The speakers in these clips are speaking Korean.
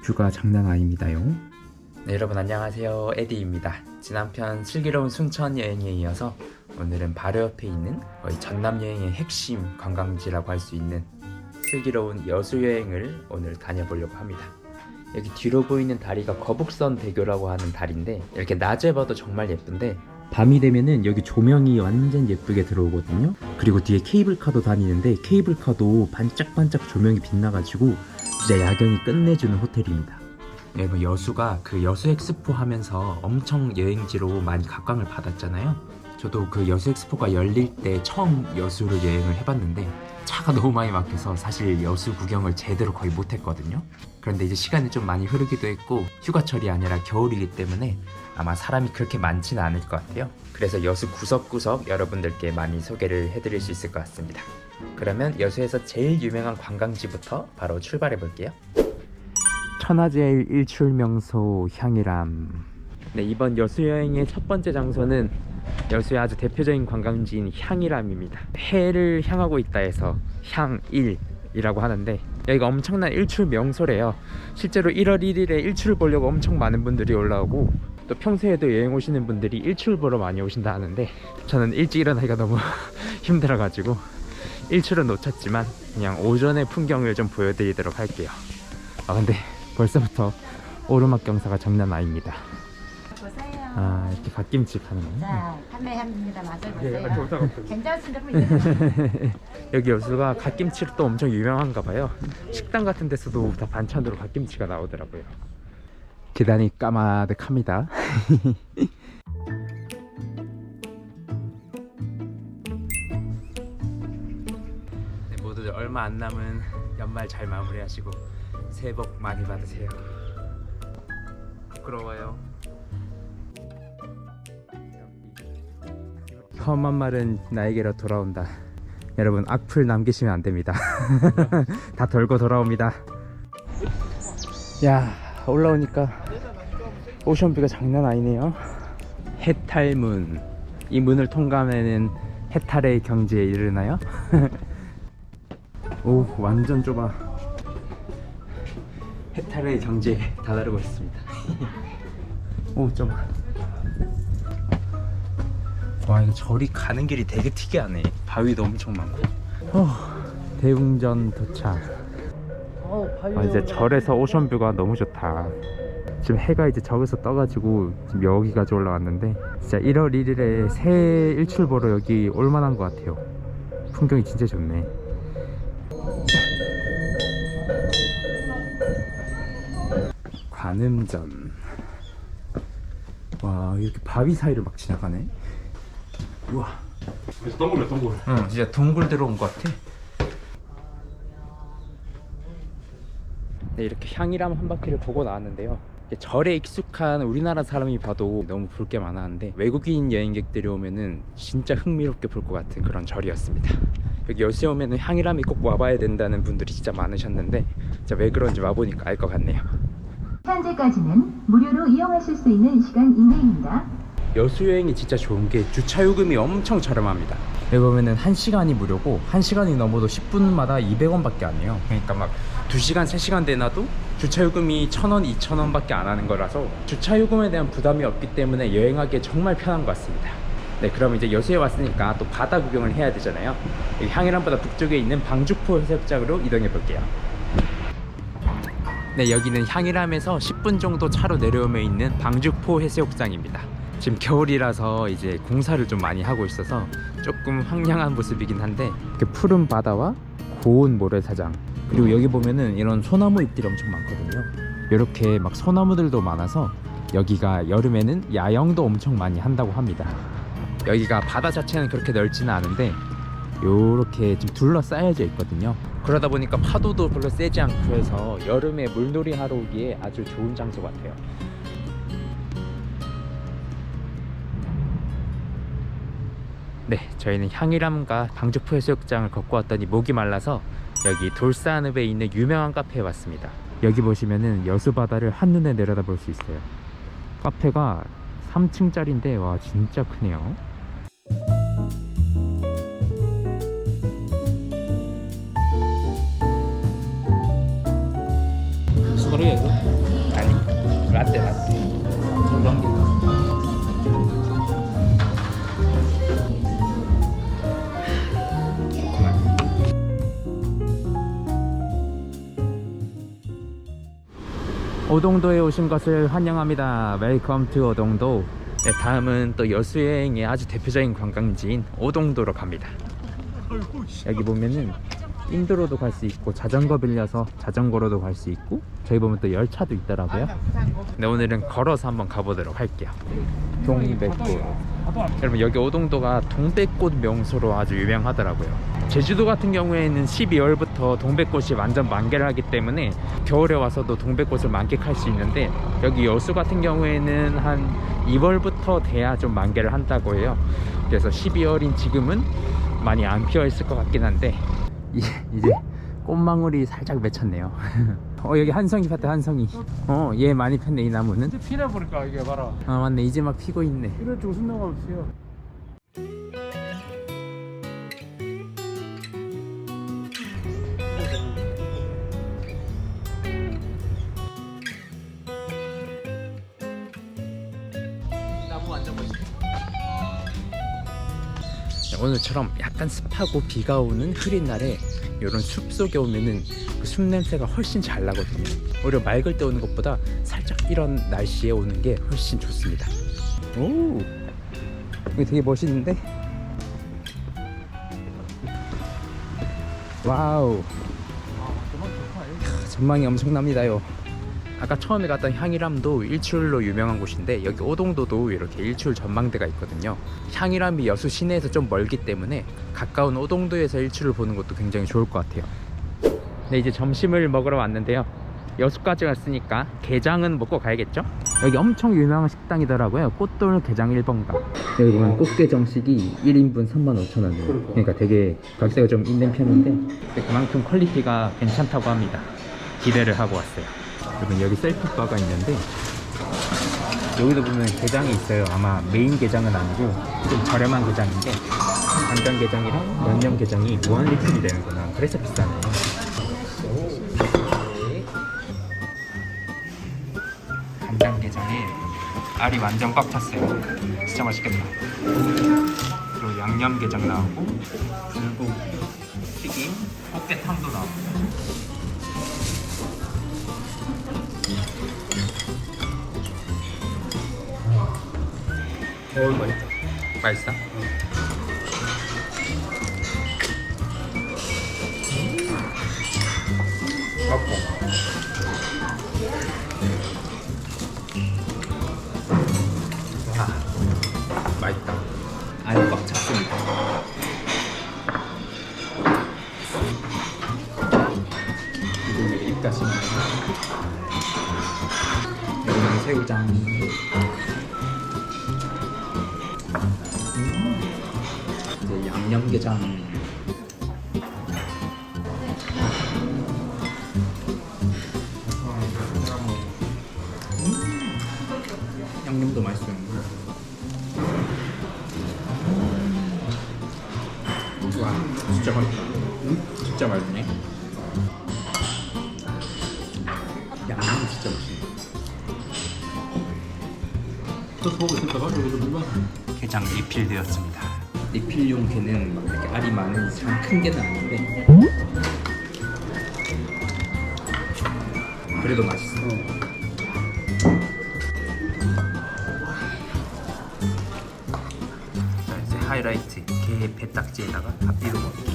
뷰가 장난 아닙니다요. 네, 여러분 안녕하세요. 에디입니다. 지난 편 슬기로운 순천 여행에 이어서 오늘은 바로 옆에 있는 거의 전남 여행의 핵심 관광지라고 할 수 있는 슬기로운 여수 여행을 오늘 다녀보려고 합니다. 여기 뒤로 보이는 다리가 거북선 대교라고 하는 다리인데 이렇게 낮에 봐도 정말 예쁜데 밤이 되면은 여기 조명이 완전 예쁘게 들어오거든요. 그리고 뒤에 케이블카도 다니는데 케이블카도 반짝반짝 조명이 빛나가지고 진짜 야경이 끝내주는 호텔입니다. 여러분 여수가 그 여수 엑스포 하면서 엄청 여행지로 많이 각광을 받았잖아요. 저도 그 여수 엑스포가 열릴 때 처음 여수를 여행을 해봤는데 차가 너무 많이 막혀서 사실 여수 구경을 제대로 거의 못했거든요. 그런데 이제 시간이 좀 많이 흐르기도 했고 휴가철이 아니라 겨울이기 때문에 아마 사람이 그렇게 많지는 않을 것 같아요. 그래서 여수 구석구석 여러분들께 많이 소개를 해드릴 수 있을 것 같습니다. 그러면 여수에서 제일 유명한 관광지부터 바로 출발해 볼게요. 천하제일 일출 명소 향이람. 네, 이번 여수 여행의 첫 번째 장소는 여수의 아주 대표적인 관광지인 향일암입니다. 해를 향하고 있다 해서 향일이라고 하는데 여기가 엄청난 일출 명소래요. 실제로 1월 1일에 일출을 보려고 엄청 많은 분들이 올라오고 또 평소에도 여행 오시는 분들이 일출 보러 많이 오신다 하는데 저는 일찍 일어나기가 너무 힘들어가지고 일출은 놓쳤지만 그냥 오전의 풍경을 좀 보여드리도록 할게요. 근데 벌써부터 오르막 경사가 장난 아닙니다. 보세요. 이렇게 갓김치 파는 거. 자, 판매합니다. 맛을 보세요. 괜찮습니다. 여기 여수가 갓김치로 또 엄청 유명한가 봐요. 식당 같은 데서도 다 반찬으로 갓김치가 나오더라고요. 계단이 까마득합니다. 네, 모두들 얼마 안 남은 연말 잘 마무리하시고 새해 복 많이 받으세요. 부끄러워요. 험한 말은 나에게로 돌아온다. 여러분 악플 남기시면 안 됩니다. 다 돌고 돌아옵니다. 야, 올라오니까 오션뷰가 장난 아니네요. 해탈문. 이 문을 통과하면은 해탈의 경지에 이르나요? 오, 완전 좁아. 해탈의 경지에 다다르고 있습니다. 오, 좁아. 와, 이거 절이 가는 길이 되게 특이하네. 바위도 엄청 많고. 대웅전 도착. 이제 절에서 오션뷰가 너무 좋다. 지금 해가 이제 저기서 떠가지고 지금 여기까지 올라왔는데 진짜 1월 1일에 새 일출 보러 여기 올만한 것 같아요. 풍경이 진짜 좋네. 관음전. 와, 이렇게 바위 사이를 막 지나가네. 우와. 동굴이야, 동굴. 응, 진짜 동굴 들어온 것 같아. 네, 이렇게 향이람 한 바퀴를 보고 나왔는데요. 절에 익숙한 우리나라 사람이 봐도 너무 볼 게 많았는데 외국인 여행객들이 오면은 진짜 흥미롭게 볼 것 같은 그런 절이었습니다. 여기 여수에 오면은 향이람이 꼭 와봐야 된다는 분들이 진짜 많으셨는데 진짜 왜 그런지 와보니까 알 것 같네요. 현재까지는 무료로 이용하실 수 있는 시간 이내입니다. 여수 여행이 진짜 좋은 게 주차 요금이 엄청 저렴합니다. 여기 보면은 1시간이 무료고 1시간이 넘어도 10분마다 200원 밖에 안 해요. 그러니까 막 2시간, 3시간 되나도 주차 요금이 1,000원, 2,000원 밖에 안 하는 거라서 주차 요금에 대한 부담이 없기 때문에 여행하기에 정말 편한 것 같습니다. 네, 그럼 이제 여수에 왔으니까 또 바다 구경을 해야 되잖아요. 여기 향일암보다 북쪽에 있는 방죽포 해수욕장으로 이동해 볼게요. 네, 여기는 향일암에서 10분 정도 차로 내려오면 있는 방죽포 해수욕장입니다. 지금 겨울이라서 이제 공사를 좀 많이 하고 있어서 조금 황량한 모습이긴 한데 이렇게 푸른 바다와 고운 모래사장, 그리고 여기 보면은 이런 소나무 잎들이 엄청 많거든요. 이렇게 막 소나무들도 많아서 여기가 여름에는 야영도 엄청 많이 한다고 합니다. 여기가 바다 자체는 그렇게 넓지는 않은데 요렇게 좀 둘러싸여져 있거든요. 그러다 보니까 파도도 별로 세지 않고 해서 여름에 물놀이 하러 오기에 아주 좋은 장소 같아요. 네, 저희는 향일암과 방죽포 해수욕장을 걷고 왔더니 목이 말라서 여기 돌산읍에 있는 유명한 카페에 왔습니다. 여기 보시면은 여수 바다를 한눈에 내려다 볼 수 있어요. 카페가 3층짜리인데 와, 진짜 크네요. 수고를 해서 오동도에 오신 것을 환영합니다. 웰컴 투 오동도. 네, 다음은 또 여수여행의 아주 대표적인 관광지인 오동도로 갑니다. 여기 보면은 인도로도 갈 수 있고 자전거 빌려서 자전거로도 갈 수 있고 저기 보면 또 열차도 있더라고요. 네, 오늘은 걸어서 한번 가보도록 할게요. 동백꽃. 여러분 여기 오동도가 동백꽃 명소로 아주 유명하더라고요. 제주도 같은 경우에는 12월부터 동백꽃이 완전 만개를 하기 때문에 겨울에 와서도 동백꽃을 만끽할 수 있는데 여기 여수 같은 경우에는 한 2월부터 돼야 좀 만개를 한다고 해요. 그래서 12월인 지금은 많이 안 피어 있을 것 같긴 한데 이제 꽃망울이 살짝 맺혔네요. 여기 한성이 폈다. 한성이. 얘 많이 폈네 이 나무는. 이제 피내버릴까 이게 봐라. 맞네. 이제 막 피고 있네. 이럴 줄 무슨 나가 없어요. 나무 완전 멋있네. 오늘처럼 약간 습하고 비가 오는 흐린 날에 이런 숲 속에 오면은 그 숲 냄새가 훨씬 잘 나거든요. 오히려 맑을 때 오는 것보다 살짝 이런 날씨에 오는 게 훨씬 좋습니다. 오, 여기 되게 멋있는데? 와우, 전망이 엄청납니다요. 아까 처음에 갔던 향일암도 일출로 유명한 곳인데 여기 오동도도 이렇게 일출 전망대가 있거든요. 향일암이 여수 시내에서 좀 멀기 때문에 가까운 오동도에서 일출을 보는 것도 굉장히 좋을 것 같아요. 네, 이제 점심을 먹으러 왔는데요. 여수까지 왔으니까 게장은 먹고 가야겠죠? 여기 엄청 유명한 식당이더라고요. 꽃돌 게장 1번가. 여기 보면 꽃게정식이 1인분 35,000원이에요. 그러니까 되게 가격대가 좀 있는 편인데 그만큼 퀄리티가 괜찮다고 합니다. 기대를 하고 왔어요. 여러분 여기 셀프바가 있는데 여기도 보면 게장이 있어요. 아마 메인 게장은 아니고 좀 저렴한 게장인데 간장게장이랑 양념게장이 무한리필이 되는구나. 그래서 비싸네. 간장게장에 알이 완전 꽉 찼어요. 진짜 맛있겠다. 그리고 양념게장 나오고 불고기, 튀김, 꽃게탕도 나오고. 맛있다. 맛있어? 맛있고. 맛있다. 알이 꽉 찼습니다. 이거 입가심. 여기는 새우장. 이제 양념게장. 양념도 맛있어요. 와, 진짜 맛있다. 진짜 맛있네. 양념이 진짜 맛있네. 또 보고 있을까 봐 여기서 물만. 게장 리필되었습니다. 리필용 게는 막 이렇게 알이 많은 참 큰 게는 아닌데 그래도 맛있어. 자, 이제 하이라이트 게 배딱지에다가 밥 비벼 먹기.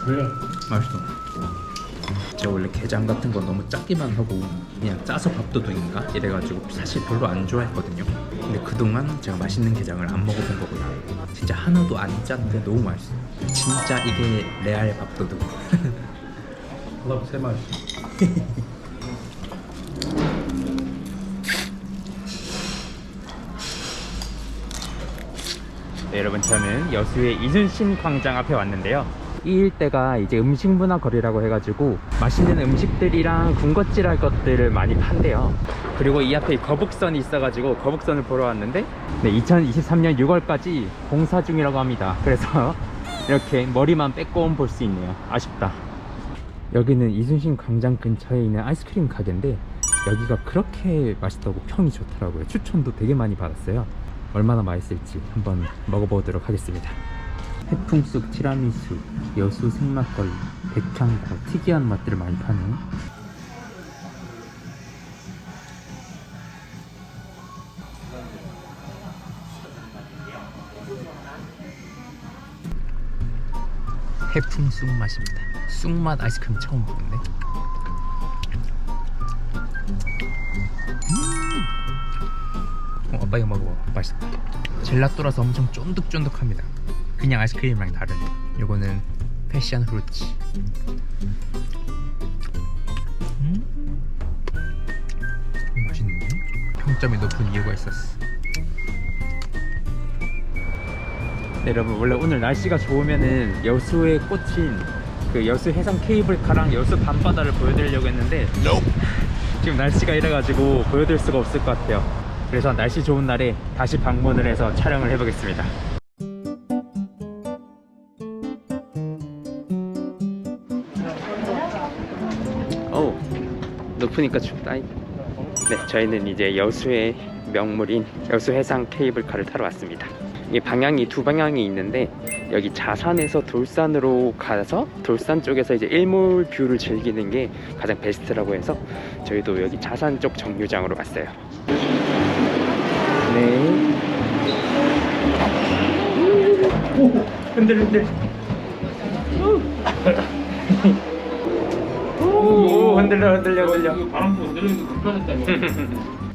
왜? 맛있어. 제가 원래 게장 같은 거 너무 작기만 하고 그냥 짜서 밥도둑인가 이래가지고 사실 별로 안 좋아했거든요. 근데 그동안 제가 맛있는 게장을 안 먹어본 거고요. 진짜 하나도 안 짠데 너무 맛있어. 진짜 이게 레알 밥도둑. 나도 새 맛. 네, 여러분 저는 여수의 이순신 광장 앞에 왔는데요. 이 일대가 이제 음식문화 거리라고 해가지고 맛있는 음식들이랑 군것질할 것들을 많이 판대요. 그리고 이 앞에 거북선이 있어가지고 거북선을 보러 왔는데 네, 2023년 6월까지 공사 중이라고 합니다. 그래서 이렇게 머리만 빼꼼 볼 수 있네요. 아쉽다. 여기는 이순신 광장 근처에 있는 아이스크림 가게인데 여기가 그렇게 맛있다고 평이 좋더라고요. 추천도 되게 많이 받았어요. 얼마나 맛있을지 한번 먹어보도록 하겠습니다. 해풍쑥, 티라미수, 여수 생막걸리, 백향고, 특이한 맛들을 많이 파네요. 해풍쑥 맛입니다. 쑥맛 아이스크림 처음 먹는데. 아빠 이거 먹어봐. 맛있다. 젤라또라서 엄청 쫀득쫀득합니다. 그냥 아이스크림이랑 다르네. 요거는 패션 프루츠. 맛있는데? 평점이 높은 이유가 있었어. 네, 여러분 원래 오늘 날씨가 좋으면은 여수에 꽂힌 그 여수 해상 케이블카랑 여수 밤바다를 보여드리려고 했는데 지금 날씨가 이래가지고 보여드릴 수가 없을 것 같아요. 그래서 날씨 좋은 날에 다시 방문을 해서 촬영을 해보겠습니다. 어우, 높으니까 춥다. 네, 저희는 이제 여수의 명물인 여수 해상 케이블카를 타러 왔습니다. 이게 방향이 두 방향이 있는데 여기 자산에서 돌산으로 가서 돌산 쪽에서 이제 일몰 뷰를 즐기는 게 가장 베스트라고 해서 저희도 여기 자산 쪽 정류장으로 왔어요. 네. 오, 흔들흔들. 오, 흔들려. 바람 부고 내리는 게 불편했다며.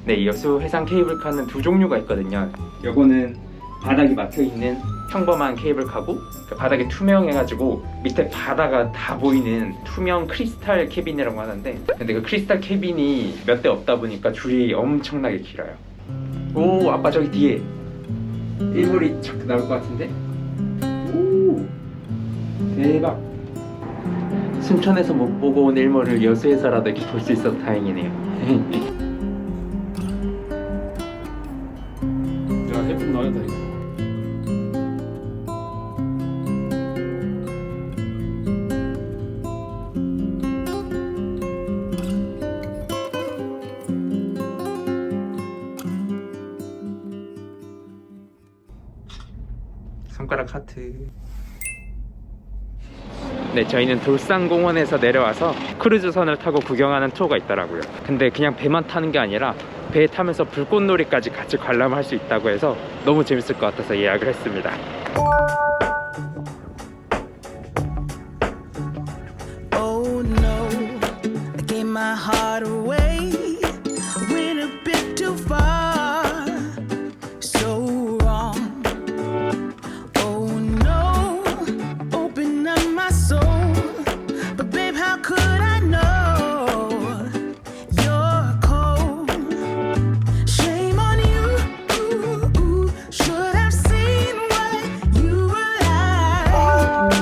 네, 여수 해상 케이블카는 두 종류가 있거든요. 요거는 바닥이 막혀있는 평범한 케이블카고, 그 바닥이 투명해가지고 밑에 바다가 다 보이는 투명 크리스탈 캐빈이라고 하는데, 근데 그 크리스탈 캐빈이 몇 대 없다 보니까 줄이 엄청나게 길어요. 오, 아빠 저기 뒤에 일몰이 착 나올 것 같은데? 오, 대박. 순천에서 못 보고 온 일몰을 여수에서라도 이렇게 볼 수 있어서 다행이네요. 야, 해풍 나겠다 이거. 손가락 하트. 네, 저희는 돌산공원에서 내려와서 크루즈선을 타고 구경하는 투어가 있더라고요. 근데 그냥 배만 타는 게 아니라 배 타면서 불꽃놀이까지 같이 관람할 수 있다고 해서 너무 재밌을 것 같아서 예약을 했습니다. Oh no, I gave my heart away. Went a bit too far, so wrong. Oh no, open up my soul. But babe, how could I know you're cold? Shame on you, should have seen what you were like.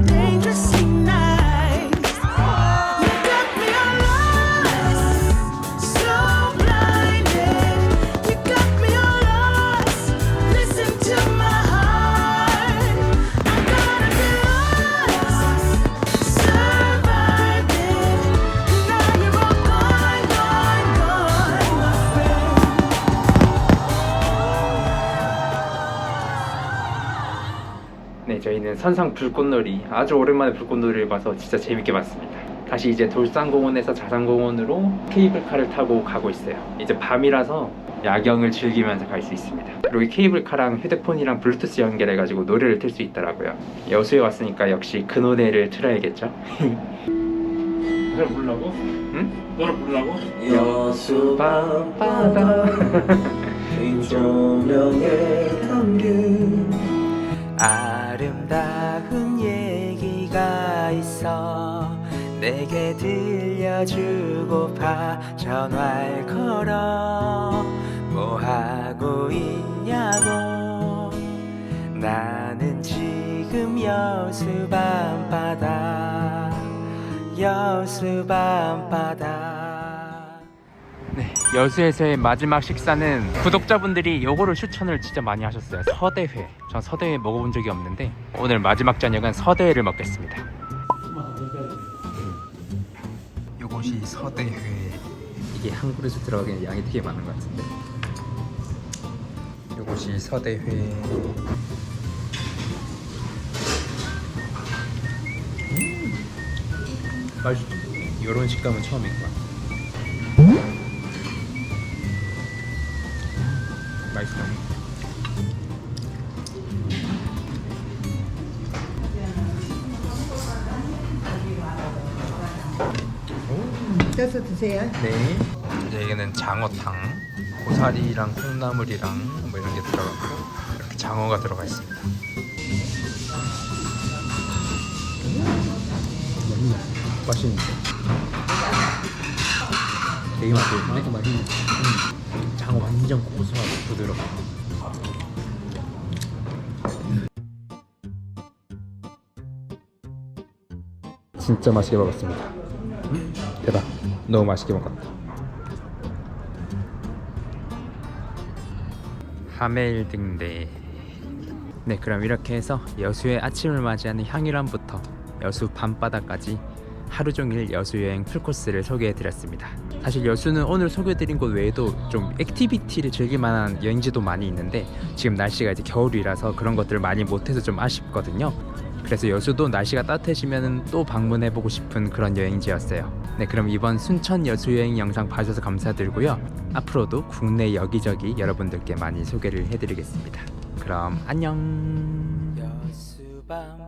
Dangerously nice. You got me all lost, so blinded. You got me all lost. Listen to my heart. I'm gonna be lost, surviving. Now you're all gone, my friend. 네, 저희는 선상 불꽃놀이, 아주 오랜만에 불꽃놀이를 봐서 진짜 재밌게 봤습니다. 다시 이제 돌산공원에서 자산공원으로 케이블카를 타고 가고 있어요. 이제 밤이라서 야경을 즐기면서 갈 수 있습니다. 그리고 이 케이블카랑 휴대폰이랑 블루투스 연결해가지고 노래를 틀 수 있더라고요. 여수에 왔으니까 역시 그 노래를 틀어야겠죠? 노래 부르려고? 응? 노래 부르려고? 여수 밤바다 조명에 담긴 아름다운 얘기가 있어 내게 들려주고파 전화를 걸어 뭐 하고 있냐고 나는 지금 여수 밤바다 여수 밤바다. 네, 여수에서의 마지막 식사는 구독자분들이 요거를 추천을 진짜 많이 하셨어요. 서대회. 전 서대회 먹어본 적이 없는데 오늘 마지막 저녁은 서대회를 먹겠습니다. 요것이 서대회입니다. 이게 한 그릇에 들어가기엔 양이 되게 많은 것 같은데. 이곳이 서대회. 맛있어. 이런 식감은 처음인 거야. 맛있어. 쪄서 드세요. 네. 이제 여기는 장어탕, 고사리랑 콩나물이랑 뭐 이런 게 들어가고 이렇게 장어가 들어가 있습니다. 맛있는데? 되게 맛있는데? 맛있는데? 장어 완전 고소하고 부드럽고. 진짜 맛있게 먹었습니다. 대박. 너무 맛있게 먹었다. 하멜등대. 네, 그럼 이렇게 해서 여수의 아침을 맞이하는 향일암부터 여수 밤바다까지 하루 종일 여수 여행 풀코스를 소개해드렸습니다. 사실 여수는 오늘 소개해드린 곳 외에도 좀 액티비티를 즐길 만한 여행지도 많이 있는데 지금 날씨가 이제 겨울이라서 그런 것들을 많이 못해서 좀 아쉽거든요. 그래서 여수도 날씨가 따뜻해지면 또 방문해보고 싶은 그런 여행지였어요. 네, 그럼 이번 순천 여수 여행 영상 봐주셔서 감사드리고요. 앞으로도 국내 여기저기 여러분들께 많이 소개를 해드리겠습니다. 그럼 안녕. 여수밤